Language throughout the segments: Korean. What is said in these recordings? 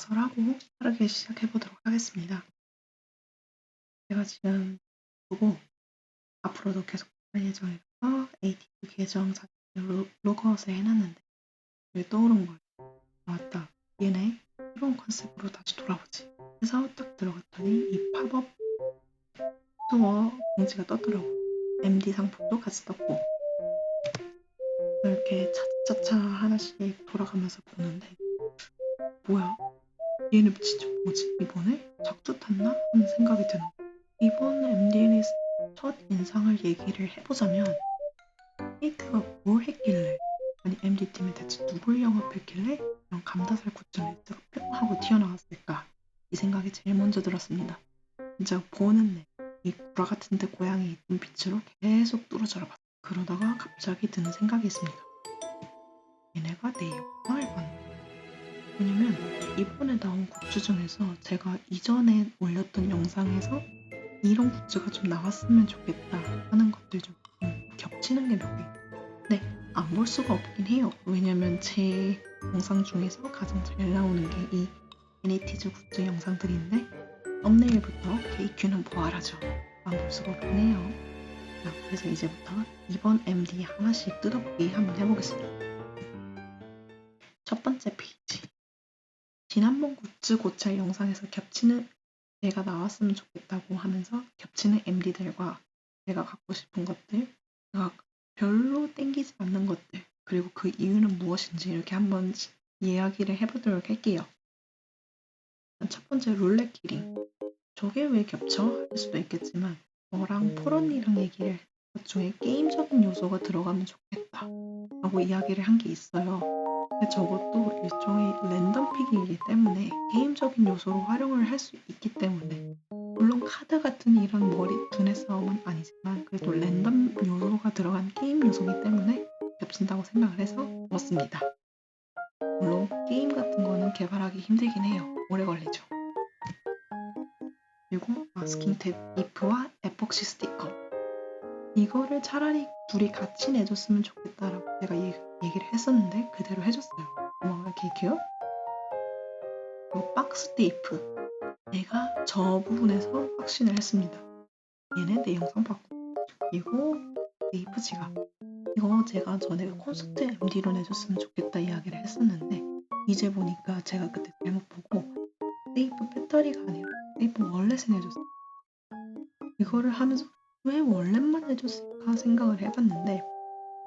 각설하고 빠르게 시작해보도록 하겠습니다. 제가 지금 보고 앞으로도 계속 할 예정이라서 ATP 계정 자체를 로그아웃을 해놨는데 왜 떠오른 거예요. 맞다. 얘네 이런 컨셉으로 다시 돌아보지. 해서 딱 들어갔더니 이 팝업 스토어 공지가 떴더라고요. MD 상품도 같이 떴고 이렇게 차차차 하나씩 돌아가면서 보는데 뭐야? 얘는 진짜 뭐지? 이번에 작두 탔나? 하는 생각이 드는 거예요. 이번 MD 리스트 첫 인상을 얘기를 해보자면 케이크가 뭘 했길래 아니 MD팀이 대체 누굴 영업했길래 이런 감다살 굿즈 리스트가 뿅 하고 튀어나왔을까 이 생각이 제일 먼저 들었습니다. 진짜 보는 내이 구라 같은 데 고양이 눈빛으로 계속 뚫어져라 봤어요. 그러다가 갑자기 드는 생각이 있습니다. 얘네가 내 영상을 봤네. 왜냐면 이번에 나온 굿즈 중에서 제가 이전에 올렸던 영상에서 이런 굿즈가 좀 나왔으면 좋겠다 하는 것들 좀 겹치는 게 몇 개. 네, 안 볼 수가 없긴 해요. 왜냐면 제 영상 중에서 가장 잘 나오는 게 이 애니티즈 굿즈 영상들인데 썸네일부터 KQ는 뭐하라죠. 안 볼 수가 없긴 해요. 자, 그래서 이제부터 이번 MD 하나씩 뜯어보기 한번 해보겠습니다. 첫 번째 페이지. 지난번 굿즈 고찰 영상에서 겹치는 내가 나왔으면 좋겠다고 하면서 겹치는 MD들과 내가 갖고 싶은 것들, 내가 별로 땡기지 않는 것들, 그리고 그 이유는 무엇인지 이렇게 한번 이야기를 해보도록 할게요. 첫 번째 룰렛 키링. 저게 왜 겹쳐? 할 수도 있겠지만 저랑 포런이랑 얘기를 것 중에 게임적인 요소가 들어가면 좋겠다 라고 이야기를 한 게 있어요. 근데 저것도 일종의 랜덤 픽이기 때문에 게임적인 요소로 활용을 할 수 있기 때문에 물론 카드 같은 이런 머리 두뇌 싸움은 아니지만 그래도 랜덤 요소가 들어간 게임 요소이기 때문에 겹친다고 생각을 해서 넣었습니다. 물론 게임 같은 거는 개발하기 힘들긴 해요. 오래 걸리죠. 그리고 마스킹 탭 이프와 에폭시 스티커 이거를 차라리 둘이 같이 내줬으면 좋겠다라고 제가 얘기를 했었는데 그대로 해줬어요. 고마워요 케이큐. 그리고 박스 테이프 내가 저 부분에서 확신을 했습니다. 얘네 내 영상 봤고 그리고 테이프 지갑 이거 제가 전에 콘서트 MD로 내줬으면 좋겠다 이야기를 했었는데 이제 보니까 제가 그때 잘못 보고 테이프 배터리가 아니라 테이프 월렛을 내줬어요. 이거를 하면서 왜 월렛만 내줬을까 생각을 해봤는데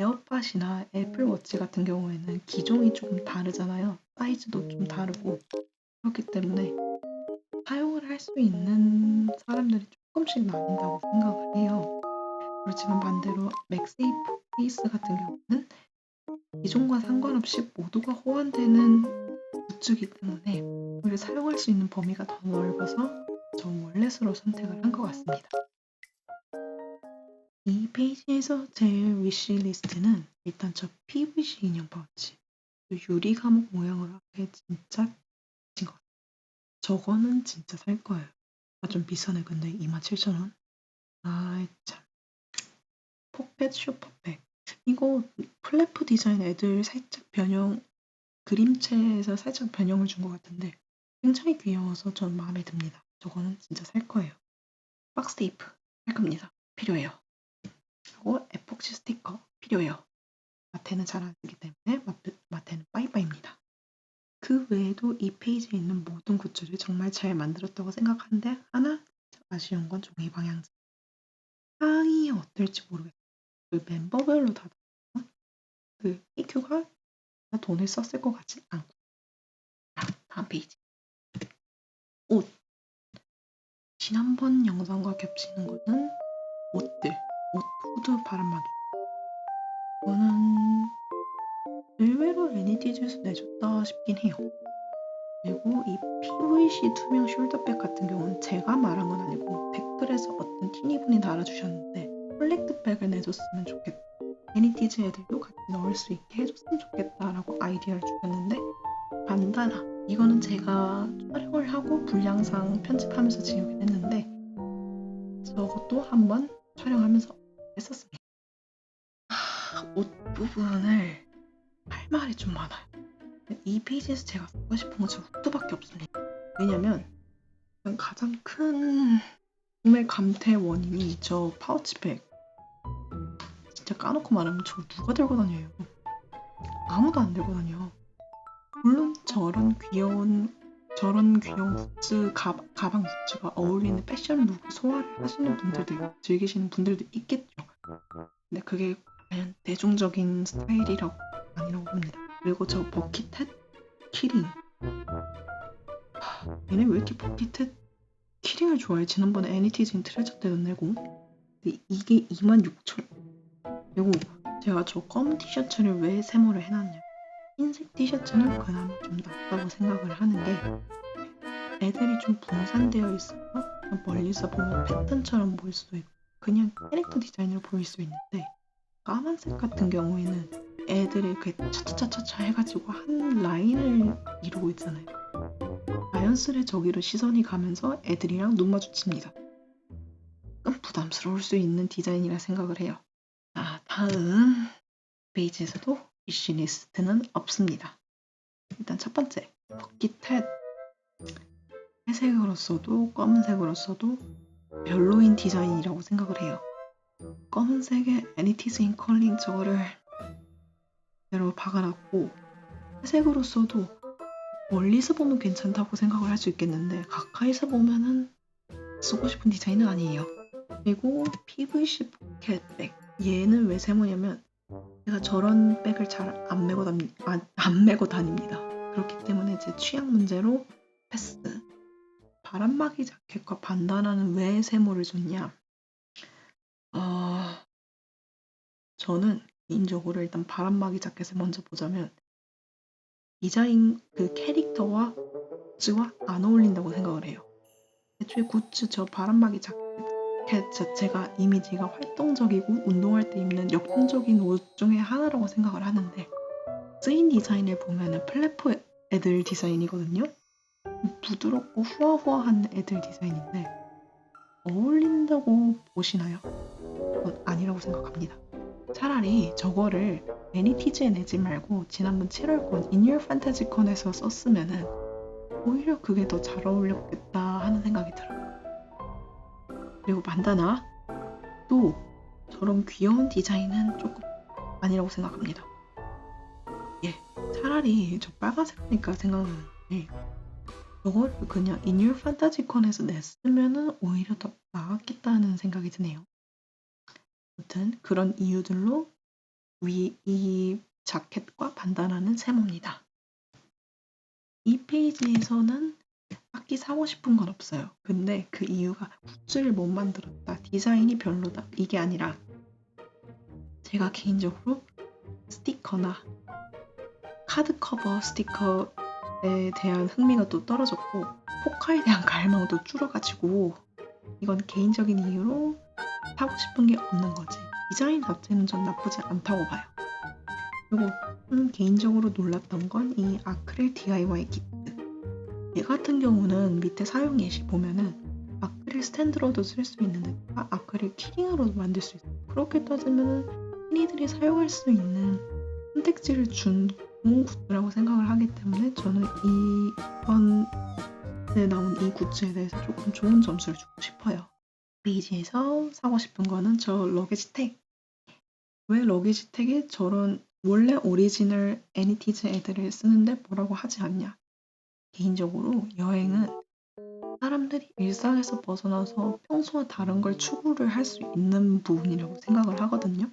에어팟이나 애플워치 같은 경우에는 기종이 조금 다르잖아요. 사이즈도 좀 다르고 그렇기 때문에 사용을 할 수 있는 사람들이 조금씩 나뉜다고 생각을 해요. 그렇지만 반대로 맥세이프 케이스 같은 경우는 기종과 상관없이 모두가 호환되는 굿즈이기 때문에 우리를 사용할 수 있는 범위가 더 넓어서 저 월렛으로 선택을 한 것 같습니다. 이 페이지에서 제일 위시 리스트는 일단 저 PVC 인형 파우치 유리 감옥 모양으로 하게 진짜 미친 것 같아요. 저거는 진짜 살 거예요. 좀 비싸네 근데 27,000원. 아이 참. 포펫 슈퍼백 이거 플래프 디자인 애들 살짝 변형 그림체에서 살짝 변형을 준 것 같은데 굉장히 귀여워서 전 마음에 듭니다. 저거는 진짜 살 거예요. 박스 테이프 살 겁니다. 필요해요. 그리고 에폭시 스티커 필요해요. 마테는 잘 안 쓰기 때문에 마테는 빠이빠이입니다. 그 외에도 이 페이지에 있는 모든 굿즈를 정말 잘 만들었다고 생각하는데 하나 아쉬운 건 종이 방향제. 향이 어떨지 모르겠어요. 그 멤버별로 다 그 EQ가 돈을 썼을 것 같진 않고. 다음 페이지. 옷. 지난번 영상과 겹치는 거는 옷들. 옷, 후드, 바람막이. 이거는 의외로 애니티즈에서 내줬다 싶긴 해요. 그리고 이 PVC 투명 숄더백 같은 경우는 제가 말한 건 아니고 댓글에서 어떤 티니분이 달아주셨는데 콜렉트백을 내줬으면 좋겠다. 애니티즈 애들도 같이 넣을 수 있게 해줬으면 좋겠다라고 아이디어를 주셨는데 반대나 이거는 제가 촬영을 하고 분량상 편집하면서 지우긴 했는데 저것도 한번 촬영하면서 했었습니다. 옷 부분을 할 말이 좀 많아요. 이 페이지에서 제가 쓰고 싶은 건 저 후드밖에 없습니다. 왜냐면 가장 큰 구매 감퇴 원인이 저 파우치백. 진짜 까놓고 말하면 저 누가 들고 다녀요? 아무도 안 들고 다녀. 물론 저런 귀여운 굿즈, 가방 굿즈가 어울리는 패션 룩 소화를 하시는 분들도 즐기시는 분들도 있겠죠. 근데 그게 과연 대중적인 스타일이라고 아니라고 봅니다. 그리고 저 버킷햇 키링. 얘네 왜 이렇게 버킷햇 키링을 좋아해? 지난번에 애니티즌 트레저 때도 내고. 근데 이게 26,000원. 그리고 제가 저 검은 티셔츠를 왜 세모를 해놨냐? 흰색 티셔츠는 그나마 좀 낫다고 생각을 하는 게 애들이 좀 분산되어 있어서 멀리서 보면 패턴처럼 보일 수도 있고 그냥 캐릭터 디자인으로 보일 수 있는데 까만색 같은 경우에는 애들이 이렇게 차차차차차 해가지고 한 라인을 이루고 있잖아요. 자연스레 저기로 시선이 가면서 애들이랑 눈 마주칩니다. 조금 부담스러울 수 있는 디자인이라 생각을 해요. 자, 다음 페이지에서도 위시리스트는 없습니다. 일단 첫 번째, 버킷햇. 회색으로 써도 검은색으로 써도 별로인 디자인이라고 생각을 해요. 검은색에 애니티즈 인 컬링 저거를 대로 박아놨고 회색으로 써도 멀리서 보면 괜찮다고 생각을 할 수 있겠는데 가까이서 보면은 쓰고 싶은 디자인은 아니에요. 그리고 PVC 포켓백. 얘는 왜 세모냐면 제가 저런 백을 잘 안 메고 다닙니다. 그렇기 때문에 제 취향 문제로 패스. 바람막이 자켓과 반다나는 왜 세모를 줬냐? 저는 개인적으로 일단 바람막이 자켓을 먼저 보자면 디자인 그 캐릭터와 굿즈와 안 어울린다고 생각을 해요. 애초에 굿즈 저 바람막이 자켓 자체가 이미지가 활동적이고 운동할 때 입는 역동적인 옷 중에 하나라고 생각을 하는데 쓰인 디자인을 보면은 플래퍼 애들 디자인이거든요. 부드럽고 후화후화한 애들 디자인인데 어울린다고 보시나요? 아니라고 생각합니다. 차라리 저거를 애니티즈에 내지 말고 지난번 7월권 In Your Fantasy 컨에서 썼으면은 오히려 그게 더 잘 어울렸겠다 하는 생각이 들어요. 그리고 반다나 또 저런 귀여운 디자인은 조금 아니라고 생각합니다. 예, 차라리 저 빨간색이니까 생각나는데 저거를 그냥 In Your Fantasy 컨에서 냈으면은 오히려 더 나았겠다는 생각이 드네요. 아무튼 그런 이유들로 이 자켓과 반다나는 세모입니다. 이 페이지에서는 딱히 사고 싶은 건 없어요. 근데 그 이유가 굿즈를 못 만들었다, 디자인이 별로다 이게 아니라 제가 개인적으로 스티커나 카드 커버 스티커에 대한 흥미가 또 떨어졌고 포카에 대한 갈망도 줄어가지고 이건 개인적인 이유로 사고 싶은 게 없는 거지. 디자인 자체는 전 나쁘지 않다고 봐요. 그리고 개인적으로 놀랐던 건 이 아크릴 DIY 키트. 얘 같은 경우는 밑에 사용 예시 보면은 아크릴 스탠드로도 쓸 수 있는데 아크릴 키링으로도 만들 수 있어요. 그렇게 따지면은 흔히들이 사용할 수 있는 선택지를 준 좋은 굿즈라고 생각을 하기 때문에 저는 이번에 나온 이 굿즈에 대해서 조금 좋은 점수를 주고 싶어요. 페이지에서 사고 싶은 거는 저 러게지 택. 왜 러게지 택에 저런 원래 오리지널 애니티즈 애들을 쓰는데 뭐라고 하지 않냐? 개인적으로 여행은 사람들이 일상에서 벗어나서 평소와 다른 걸 추구를 할 수 있는 부분이라고 생각을 하거든요.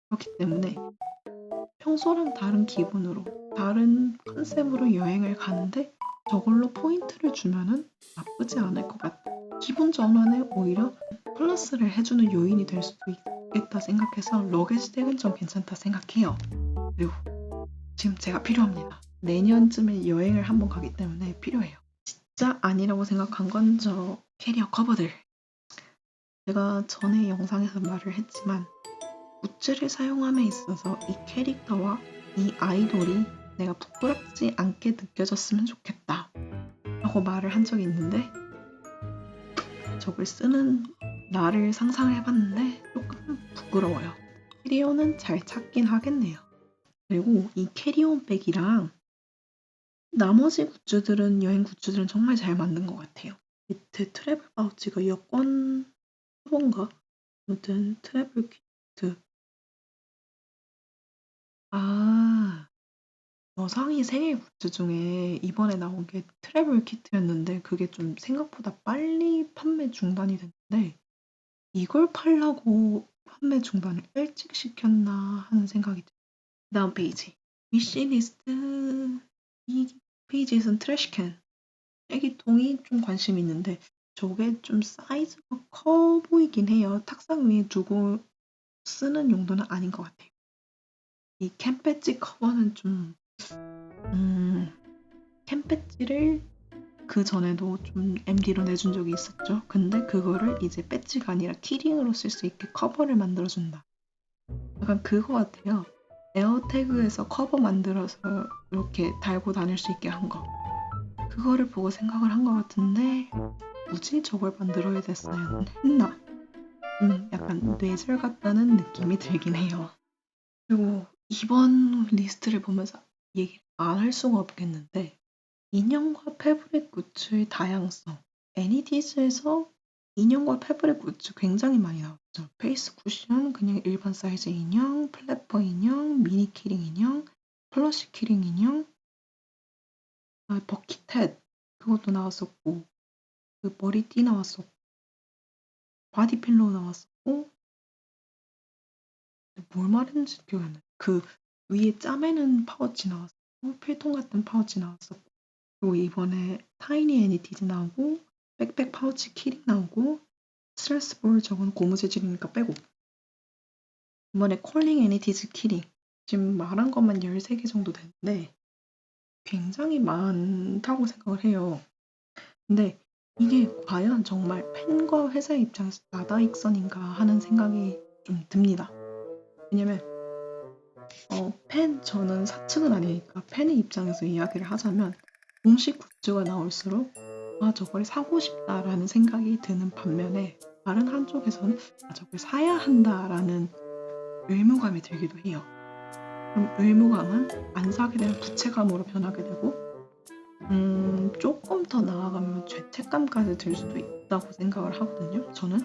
그렇기 때문에 평소랑 다른 기분으로, 다른 컨셉으로 여행을 가는데 저걸로 포인트를 주면은 나쁘지 않을 것 같아. 기분 전환에 오히려 플러스를 해주는 요인이 될 수도 있겠다 생각해서 러게지 덱은 좀 괜찮다 생각해요. 그리고 지금 제가 필요합니다. 내년쯤에 여행을 한번 가기 때문에 필요해요. 진짜 아니라고 생각한 건 저 캐리어 커버들. 제가 전에 영상에서 말을 했지만 굿즈를 사용함에 있어서 이 캐릭터와 이 아이돌이 내가 부끄럽지 않게 느껴졌으면 좋겠다 라고 말을 한 적이 있는데 저걸 쓰는 나를 상상을 해봤는데 조금 부끄러워요. 캐리어는 잘 찾긴 하겠네요. 그리고 이 캐리온 백이랑 나머지 여행 굿즈들은 정말 잘 만든 것 같아요. 밑에 트래블 파우치가 여권 화본가? 아무튼 트래블 키트. 아, 여성이 생일 굿즈 중에 이번에 나온 게 트래블 키트였는데 그게 좀 생각보다 빨리 판매 중단이 됐는데 이걸 팔라고 판매 중단을 일찍 시켰나 하는 생각이 들어요. 다음 페이지. 위시리스트. 이 페이지에선 트래시캔. 쓰레기통이 좀 관심이 있는데 저게 좀 사이즈가 커 보이긴 해요. 탁상 위에 두고 쓰는 용도는 아닌 것 같아요. 이 캔배지 커버는 좀 캔배지를 그 전에도 좀 MD로 내준 적이 있었죠. 근데 그거를 이제 배지가 아니라 키링으로 쓸 수 있게 커버를 만들어준다. 약간 그거 같아요. 에어태그에서 커버 만들어서 이렇게 달고 다닐 수 있게 한 거. 그거를 보고 생각을 한 것 같은데 굳이 저걸 만들어야 됐어야 했나? 약간 뇌절 같다는 느낌이 들긴 해요. 그리고 이번 리스트를 보면서 얘기를 안 할 수가 없겠는데 인형과 패브릭 굿즈의 다양성. 애니디즈에서 인형과 패브릭 굿즈 굉장히 많이 나왔죠. 페이스 쿠션, 그냥 일반 사이즈 인형, 플래퍼 인형, 미니 키링 인형, 플러시 키링 인형, 버킷햇 그것도 나왔었고 그 머리띠 나왔었고 바디 필로우 나왔었고 뭘 말했는지 기억이 안 나요. 그 위에 짜매는 파우치 나왔었고 필통 같은 파우치 나왔었고 그리고 이번에 타이니 애니티즈 나오고 백팩 파우치 키링 나오고 스트레스 볼 저건 고무 재질이니까 빼고 이번에 콜링 애니티즈 키링 지금 말한 것만 13개 정도 되는데 굉장히 많다고 생각을 해요. 근데 이게 과연 정말 팬과 회사 입장에서 나다익선인가 하는 생각이 좀 듭니다. 왜냐면 저는 사측은 아니니까 팬의 입장에서 이야기를 하자면 공식 굿즈가 나올수록 저걸 사고 싶다라는 생각이 드는 반면에 다른 한쪽에서는 저걸 사야 한다라는 의무감이 들기도 해요. 그럼 의무감은 안 사게 되면 부채감으로 변하게 되고 조금 더 나아가면 죄책감까지 들 수도 있다고 생각을 하거든요. 저는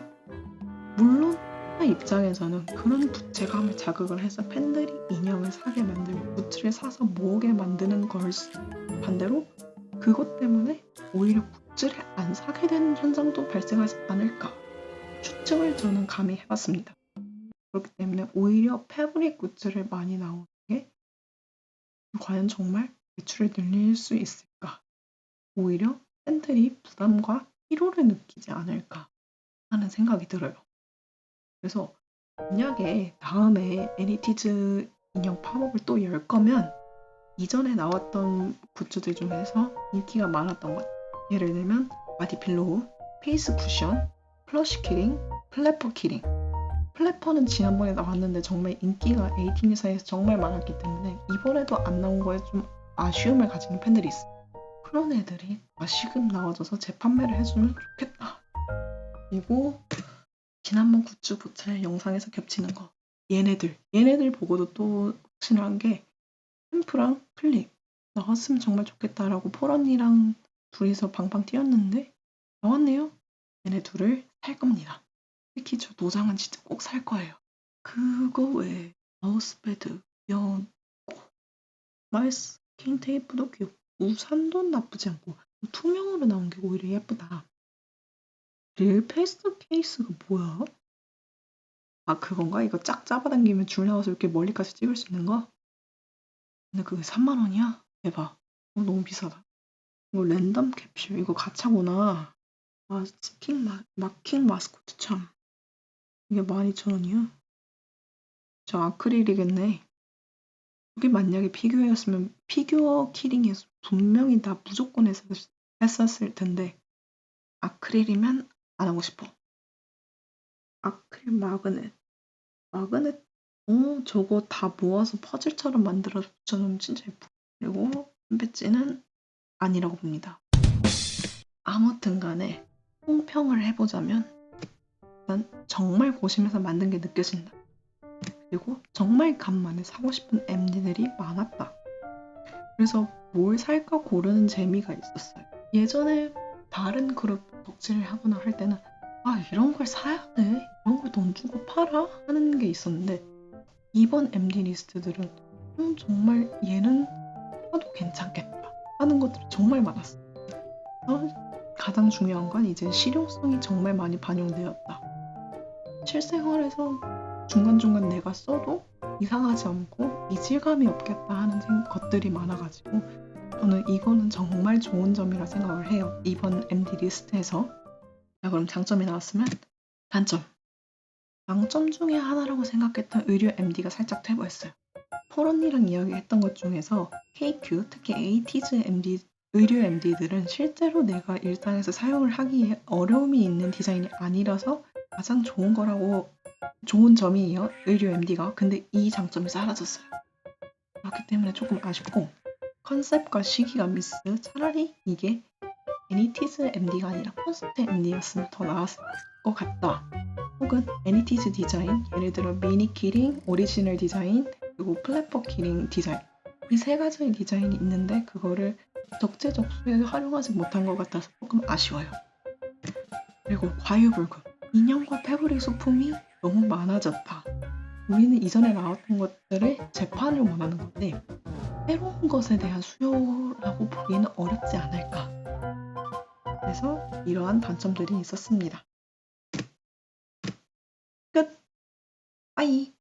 물론 입장에서는 그런 부채감을 자극을 해서 팬들이 인형을 사게 만들고 굿즈를 사서 모으게 만드는 걸 반대로 그것 때문에 오히려 굿즈를 안 사게 되는 현상도 발생하지 않을까 추측을 저는 감히 해봤습니다. 그렇기 때문에 오히려 패브릭 굿즈를 많이 나오는 게 과연 정말 매출을 늘릴 수 있을까? 오히려 팬들이 부담과 피로를 느끼지 않을까 하는 생각이 들어요. 그래서 만약에 다음에 애니티즈 인형 팝업을 또 열 거면 이전에 나왔던 굿즈들 중에서 인기가 많았던 것 예를 들면 바디필로우, 페이스 쿠션, 플러시 키링, 플래퍼 키링 플래퍼는 지난번에 나왔는데 정말 인기가 에이티니 사이에서 정말 많았기 때문에 이번에도 안 나온 거에 좀 아쉬움을 가지는 팬들이 있어요. 그런 애들이 다시금 나와줘서 재판매를 해주면 좋겠다. 그리고 지난번 굿즈 보채 영상에서 겹치는 거 얘네들 보고도 또 확신한 게 템프랑 플립 나왔으면 정말 좋겠다라고 폴 언니랑 둘이서 방방 뛰었는데 나왔네요. 얘네 둘을 살 겁니다. 특히 저 노장은 진짜 꼭 살 거예요. 그거 외에 마우스패드, 연, 마스킹 테이프도 귀엽고 우산도 나쁘지 않고 투명으로 나온 게 오히려 예쁘다. 릴페이스 케이스가 뭐야? 그건가? 이거 쫙 잡아당기면 줄 나와서 이렇게 멀리까지 찍을 수 있는 거? 근데 그게 3만 원이야? 대박. 너무 비싸다. 이거 랜덤 캡슐 이거 가차구나. 마킹 마스코트 참. 이게 12,000원이야? 저 아크릴이겠네. 이게 만약에 피규어였으면 피규어 키링에서 분명히 나 무조건 했었을 텐데 아크릴이면 안 하고 싶어. 아크릴 마그넷 저거 다 모아서 퍼즐처럼 만들어서 붙여놓으면 진짜 예뻐. 그리고 배지는 아니라고 봅니다. 아무튼 간에 총평을 해보자면 일단 정말 고심해서 만든 게 느껴진다. 그리고 정말 간만에 사고 싶은 MD들이 많았다. 그래서 뭘 살까 고르는 재미가 있었어요. 예전에 다른 그룹 덕질을 하거나 할 때는 이런 걸 사야 돼? 이런 걸 돈 주고 팔아? 하는 게 있었는데 이번 MD 리스트들은 정말 얘는 사도 괜찮겠다 하는 것들이 정말 많았어요. 가장 중요한 건 이제 실용성이 정말 많이 반영되었다. 실생활에서 중간중간 내가 써도 이상하지 않고 이질감이 없겠다 하는 것들이 많아가지고 저는 이거는 정말 좋은 점이라 생각을 해요. 이번 MD 리스트에서. 자, 그럼 장점이 나왔으면 단점. 장점 중에 하나라고 생각했던 의류 MD가 살짝 퇴보했어요. 포런이랑 이야기했던 것 중에서 KQ, 특히 에이티즈 MD, 의류 MD들은 실제로 내가 일상에서 사용을 하기에 어려움이 있는 디자인이 아니라서 가장 좋은 점이에요. 의류 MD가. 근데 이 장점이 사라졌어요. 그렇기 때문에 조금 아쉽고 컨셉과 시기가 미스. 차라리 이게 애니티즈 MD가 아니라 콘서트 MD였으면 더 나았을 것 같다. 혹은 애니티즈 디자인, 예를 들어 미니 키링, 오리지널 디자인, 그리고 플랫퍼 키링 디자인. 이 세 가지의 디자인이 있는데 그거를 적재적소에 활용하지 못한 것 같아서 조금 아쉬워요. 그리고 과유불급. 인형과 패브릭 소품이 너무 많아졌다. 우리는 이전에 나왔던 것들을 재판을 원하는 건데 새로운 것에 대한 수요라고 보기는 어렵지 않을까. 그래서 이러한 단점들이 있었습니다. 끝! 빠이!